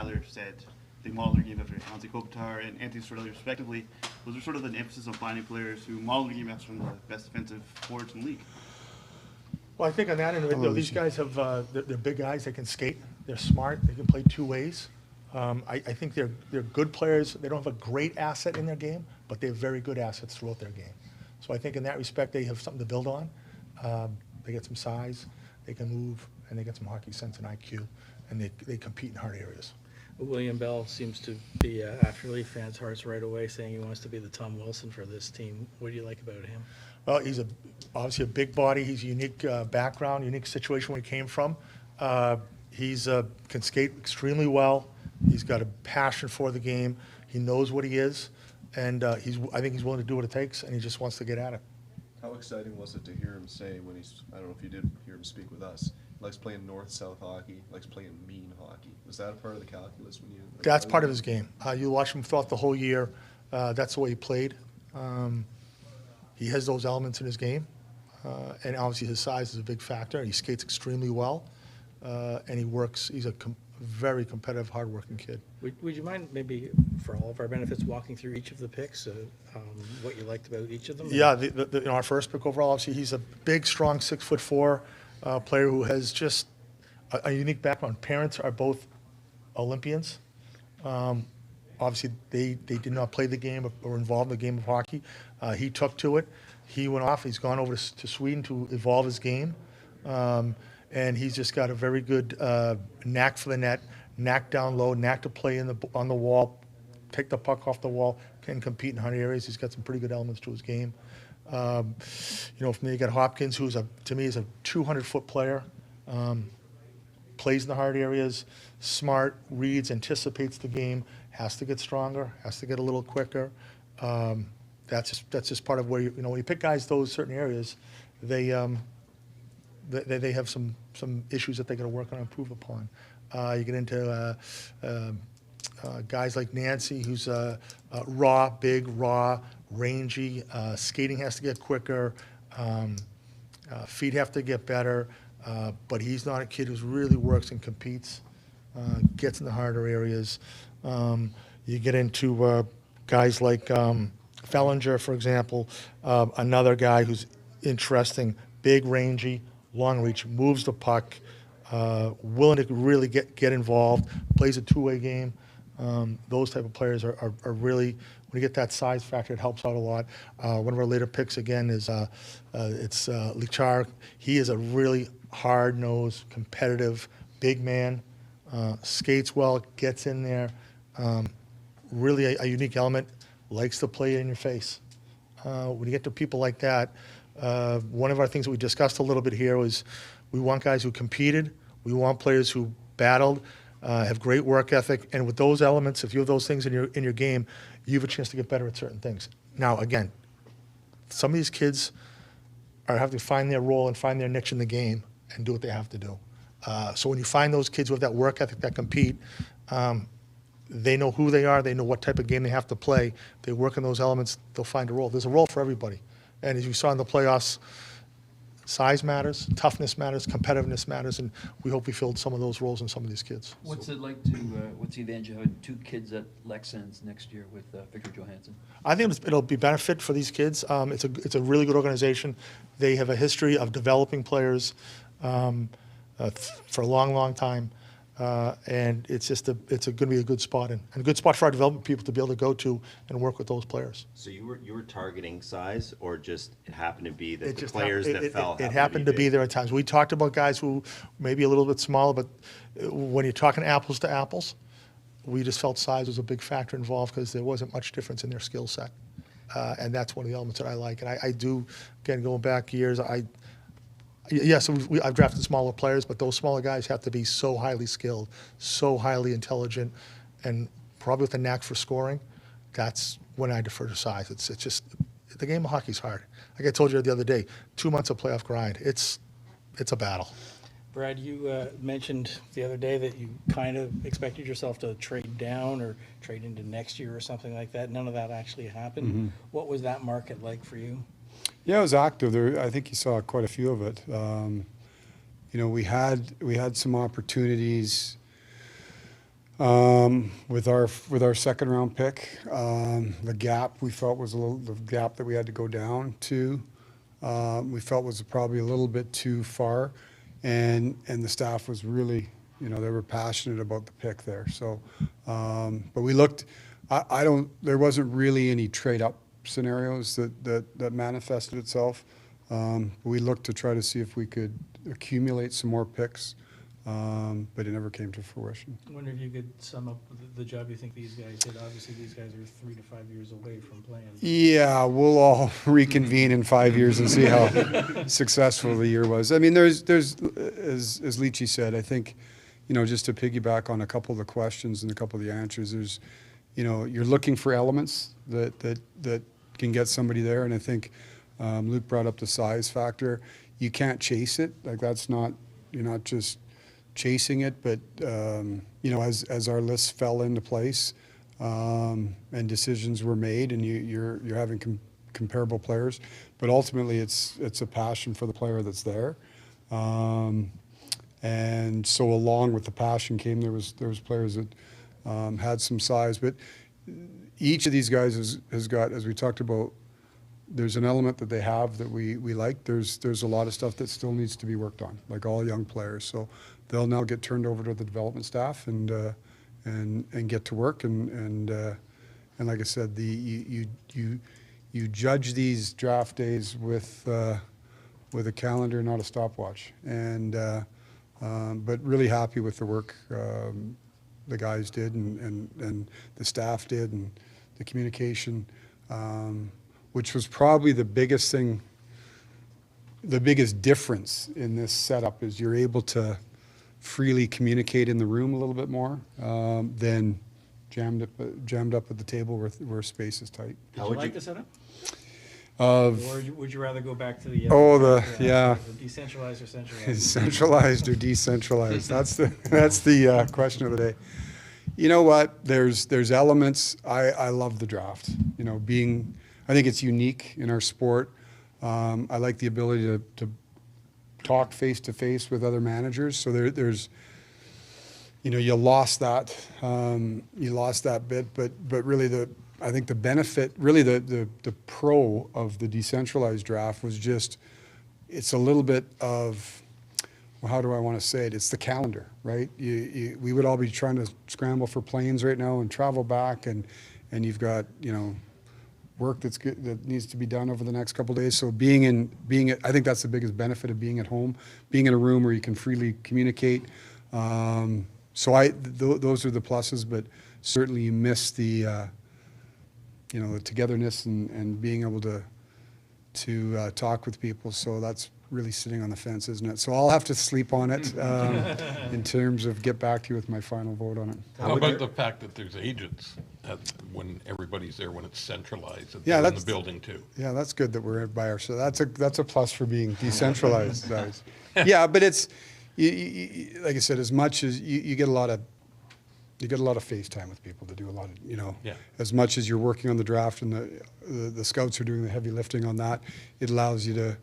Tyler said they model their game after Anze Kopitar and Anthony Cirelli respectively. Was there sort of an emphasis on finding players who model their game after some of the best defensive forwards in the league? Well, I think on that end of it, these guys have they're big guys. They can skate. They're smart. They can play two ways. I think they're good players. They don't have a great asset in their game, but they have very good assets throughout their game. So I think in that respect, they have something to build on. They get some size, they can move, and they get some hockey sense and IQ, and they compete in hard areas. William Bell seems to be after Leaf fans' hearts right away, saying he wants to be the Tom Wilson for this team. What do you like about him? Well, he's obviously a big body. He's a unique background, unique situation where he came from. He's can skate extremely well. He's got a passion for the game. He knows what he is, and I think he's willing to do what it takes, and he just wants to get at it. How exciting was it to hear him say when I don't know if you did hear him speak with us, he likes playing north-south hockey, likes playing mean hockey. Was that a part of the calculus when you? That's part of his game. You watch him throughout the whole year. That's the way he played. He has those elements in his game, and obviously his size is a big factor. He skates extremely well, and he works. He's a very competitive, hard-working kid. Would you mind maybe, for all of our benefits, walking through each of the picks, what you liked about each of them? Yeah, our first pick overall, obviously, he's a big, strong 6'4" player who has just a unique background. Parents are both Olympians. Obviously, they did not play the game or were involved in the game of hockey. He took to it. He went off. He's gone over to Sweden to evolve his game. And he's just got a very good knack for the net, knack down low, knack to play on the wall, take the puck off the wall, can compete in hard areas. He's got some pretty good elements to his game. From there you got Hopkins, who's to me is a 200-foot player, plays in the hard areas, smart, reads, anticipates the game, has to get stronger, has to get a little quicker. That's just part of where when you pick guys those certain areas, they have some issues that they got to work on and improve upon. You get into guys like Nancy, who's big, raw, rangy. Skating has to get quicker. Feet have to get better. But he's not a kid who really works and competes, gets in the harder areas. You get into guys like Fellinger, for example, another guy who's interesting, big, rangy, long reach, moves the puck, willing to really get involved, plays a two-way game. Those type of players are really, when you get that size factor, it helps out a lot. One of our later picks, again, is it's Leach. He is a really hard-nosed, competitive, big man, skates well, gets in there, really a unique element, likes to play in your face. When you get to people like that, one of our things that we discussed a little bit here was we want guys who competed. We want players who battled, have great work ethic, and with those elements, if you have those things in your game, you have a chance to get better at certain things. Now, again, some of these kids have to find their role and find their niche in the game and do what they have to do. So when you find those kids with that work ethic that compete, they know who they are. They know what type of game they have to play. They work in those elements. They'll find a role. There's a role for everybody. And as you saw in the playoffs, size matters, toughness matters, competitiveness matters, and we hope we filled some of those roles in some of these kids. What's it like to, what's the advantage of having two kids at Lexans next year with Victor Johansson? I think it'll be benefit for these kids. It's a really good organization. They have a history of developing players for a long, long time. And it's going to be a good spot and a good spot for our development people to be able to go to and work with those players. So you were targeting size, or just it happened to be that the players that fell? It happened to be there at times. We talked about guys who maybe a little bit smaller, but when you're talking apples to apples, we just felt size was a big factor involved because there wasn't much difference in their skill set, and that's one of the elements that I like. And I do, again, going back years, Yes, I've drafted smaller players, but those smaller guys have to be so highly skilled, so highly intelligent, and probably with a knack for scoring. That's when I defer to size. It's just the game of hockey's hard. Like I told you the other day, 2 months of playoff grind. It's a battle. Brad, you mentioned the other day that you kind of expected yourself to trade down or trade into next year or something like that. None of that actually happened. Mm-hmm. What was that market like for you? Yeah, it was active. I think you saw quite a few of it. We had some opportunities With our second round pick, the gap we felt was the gap that we had to go down to, we felt was probably a little bit too far, and the staff was really, they were passionate about the pick there. So, but we looked. There wasn't really any trade up scenarios that manifested itself. We looked to try to see if we could accumulate some more picks, but it never came to fruition. I wonder if you could sum up the job you think these guys did. Obviously, these guys are 3 to 5 years away from playing. Yeah, we'll all reconvene in 5 years and see how successful the year was. I mean, there's as Leachy said, I think, just to piggyback on a couple of the questions and a couple of the answers, there's, you're looking for elements that can get somebody there, and I think Luke brought up the size factor. You can't chase it. Like, you're not just chasing it, but as our list fell into place and decisions were made, and you're having comparable players, but ultimately it's a passion for the player that's there, and so along with the passion came there was players that had some size, but each of these guys has got, as we talked about, there's an element that they have that we like. There's a lot of stuff that still needs to be worked on, like all young players. So they'll now get turned over to the development staff and get to work. And like I said, you judge these draft days with a calendar, not a stopwatch. And but really happy with the work the guys did and the staff did, and the communication. Which was probably the biggest thing, the biggest difference in this setup is you're able to freely communicate in the room a little bit more than jammed up at the table where space is tight. Did you like the setup? Or would you rather go back to the decentralized or centralized? Centralized or decentralized? That's the question of the day. You know what? There's elements. I love the draft. I think it's unique in our sport. I like the ability to talk face to face with other managers. So there's, you lost that bit, but really I think the benefit, really the pro of the decentralized draft was just, it's a little bit of, well, how do I want to say it? It's the calendar, right? We would all be trying to scramble for planes right now and travel back, and you've got, work that needs to be done over the next couple of days. So I think that's the biggest benefit of being at home, being in a room where you can freely communicate. Those are the pluses, but certainly you miss the the togetherness and being able to talk with people. So that's really sitting on the fence, isn't it? So I'll have to sleep on it in terms of get back to you with my final vote on it. How about the fact that there's agents when everybody's there, when it's centralized, that Yeah, they're in the building too? Yeah, that's good that we're by ourselves. That's a plus for being decentralized. Guys. Yeah, but it's like I said, as much as you get a lot of FaceTime with people to do a lot of Yeah. As much as you're working on the draft and the scouts are doing the heavy lifting on that, it allows you to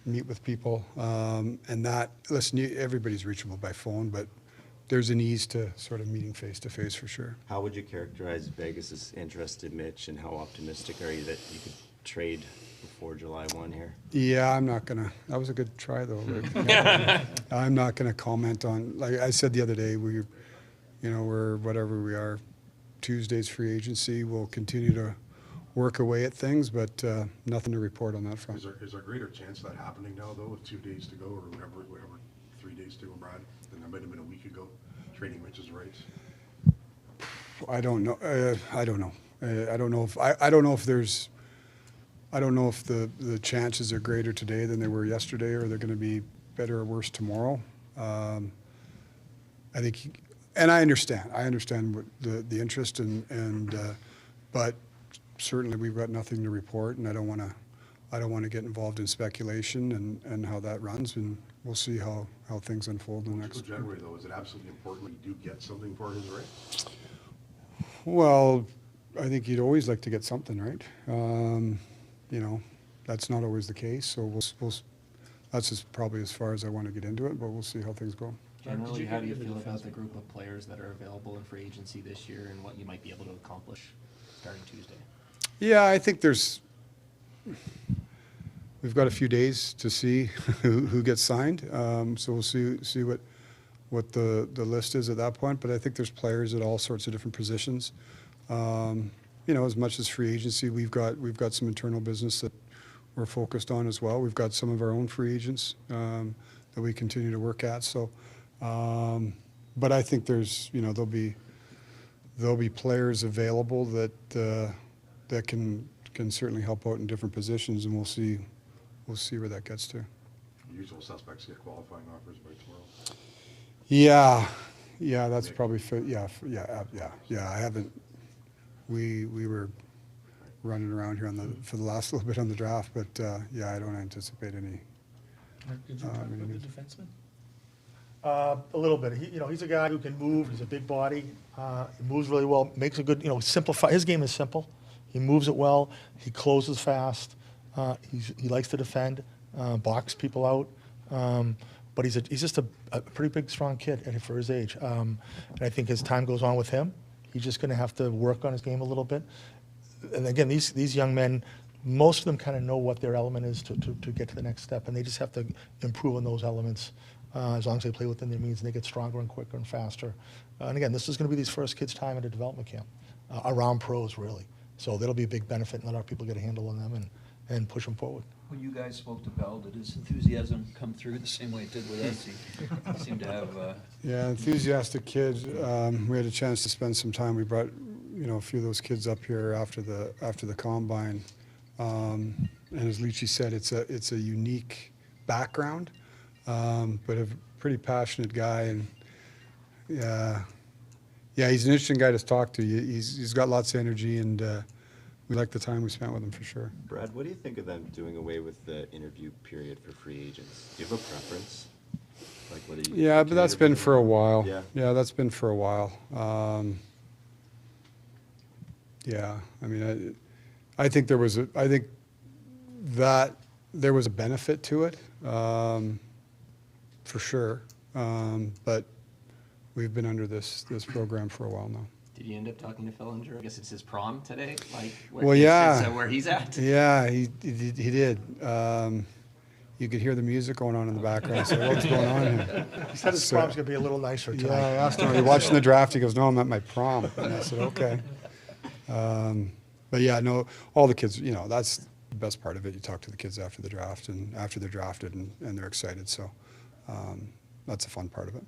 meet with people, and that, listen, everybody's reachable by phone, but there's an ease to sort of meeting face to face for sure. How would you characterize Vegas's interest in Mitch, and how optimistic are you that you could trade before July 1 here? Yeah, that was a good try though. I'm not gonna comment on, like I said the other day, we're whatever we are, Tuesday's free agency, we'll continue to work away at things, but nothing to report on that front. Is there a greater chance of that happening now, though, with 2 days to go, or whatever, 3 days to go, Brad, than there might have been a week ago, trading Mitch's rights? I don't know. I don't know if the chances are greater today than they were yesterday, or they're going to be better or worse tomorrow. I think, and I understand what the interest but certainly we've got nothing to report, and I don't want to get involved in speculation and how that runs, and we'll see how things unfold in the next. Generally, though, is it absolutely important that you do get something for his right? Well, I think you'd always like to get something, right? That's not always the case, so we'll that's probably as far as I want to get into it, but we'll see how things go. Generally, how do you feel about the group of players that are available in free agency this year and what you might be able to accomplish starting Tuesday? Yeah, I think we've got a few days to see who gets signed. So we'll see what the list is at that point. But I think there's players at all sorts of different positions. As much as free agency, we've got some internal business that we're focused on as well. We've got some of our own free agents that we continue to work at. So, but I think there'll be players available that can certainly help out in different positions, and we'll see where that gets to. Usual suspects get qualifying offers by tomorrow. Yeah, that's probably yeah. I haven't. We were running around here for the last little bit on the draft, but I don't anticipate any. Did you talk about the defenseman? A little bit. He's a guy who can move. He's a big body. He moves really well. Makes a good. Simplify. His game is simple. He moves it well. He closes fast. He likes to defend, box people out. But he's just a pretty big, strong kid for his age. And I think as time goes on with him, he's just going to have to work on his game a little bit. And again, these young men, most of them kind of know what their element is to get to the next step, and they just have to improve on those elements as long as they play within their means and they get stronger and quicker and faster. And again, this is going to be these first kids' time at a development camp around pros, really. So that'll be a big benefit and let our people get a handle on them and push them forward. When you guys spoke to Bell, did his enthusiasm come through the same way it did with us? He seemed to have... Yeah, enthusiastic kid. We had a chance to spend some time. We brought a few of those kids up here after the combine. And as Leachy said, it's a unique background, but a pretty passionate guy. And he's an interesting guy to talk to. He's got lots of energy, and we like the time we spent with him for sure. Brad, what do you think of them doing away with the interview period for free agents? Do you have a preference? Like, what do you? Yeah, but that's been for a while. Yeah, that's been for a while. I mean, I think there was a benefit to it, for sure. But we've been under this program for a while now. Did you end up talking to Fillinger? I guess it's his prom today, where he's at. Yeah, he did. You could hear the music going on in the background. So what's going on here? He said his prom's going to be a little nicer tonight. Yeah, I asked him, are you watching the draft? He goes, no, I'm at my prom. And I said, okay. But yeah, no, all the kids, that's the best part of it. You talk to the kids after the draft and after they're drafted and they're excited. So that's a fun part of it.